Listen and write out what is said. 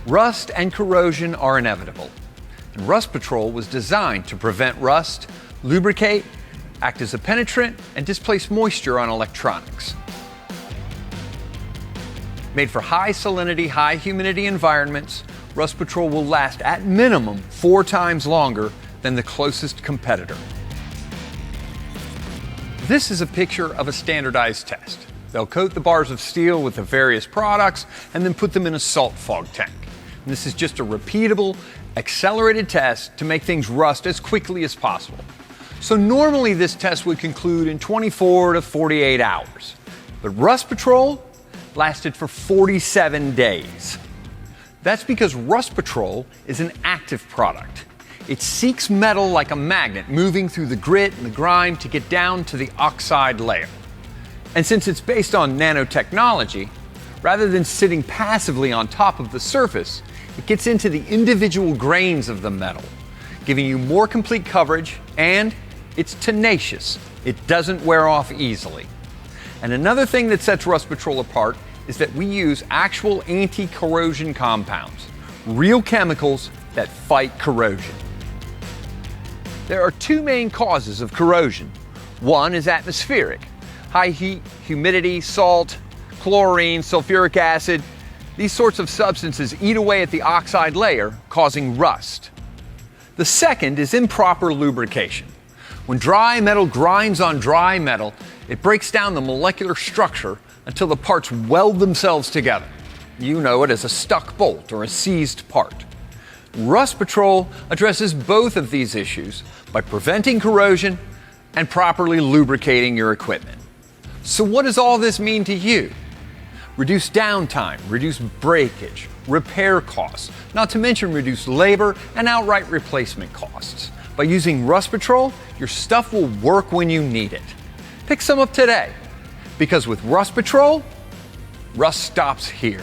Rust and corrosion are inevitable, and Rust Patrol was designed to prevent rust, lubricate, act as a penetrant, and displace moisture on electronics. Made for high salinity, high humidity environments, Rust Patrol will last at minimum 4 times longer than the closest competitor. This is a picture of a standardized test. They'll coat the bars of steel with the various products and then put them in a salt fog tank. And this is just a repeatable, accelerated test to make things rust as quickly as possible. So normally this test would conclude in 24 to 48 hours. But Rust Patrol lasted for 47 days. That's because Rust Patrol is an active product. It seeks metal like a magnet, moving through the grit and the grime to get down to the oxide layer. And since it's based on nanotechnology, rather than sitting passively on top of the surface, it gets into the individual grains of the metal, giving you more complete coverage, and it's tenacious. It doesn't wear off easily. And another thing that sets Rust Patrol apart is that we use actual anti-corrosion compounds, real chemicals that fight corrosion. There are 2 main causes of corrosion. One is atmospheric. High heat, humidity, salt, chlorine, sulfuric acid, these sorts of substances eat away at the oxide layer, causing rust. The second is improper lubrication. When dry metal grinds on dry metal, it breaks down the molecular structure until the parts weld themselves together. You know it as a stuck bolt or a seized part. Rust Patrol addresses both of these issues by preventing corrosion and properly lubricating your equipment. So what does all this mean to you? Reduce downtime, reduce breakage, repair costs, not to mention reduce labor and outright replacement costs. By using Rust Patrol, your stuff will work when you need it. Pick some up today, because with Rust Patrol, rust stops here.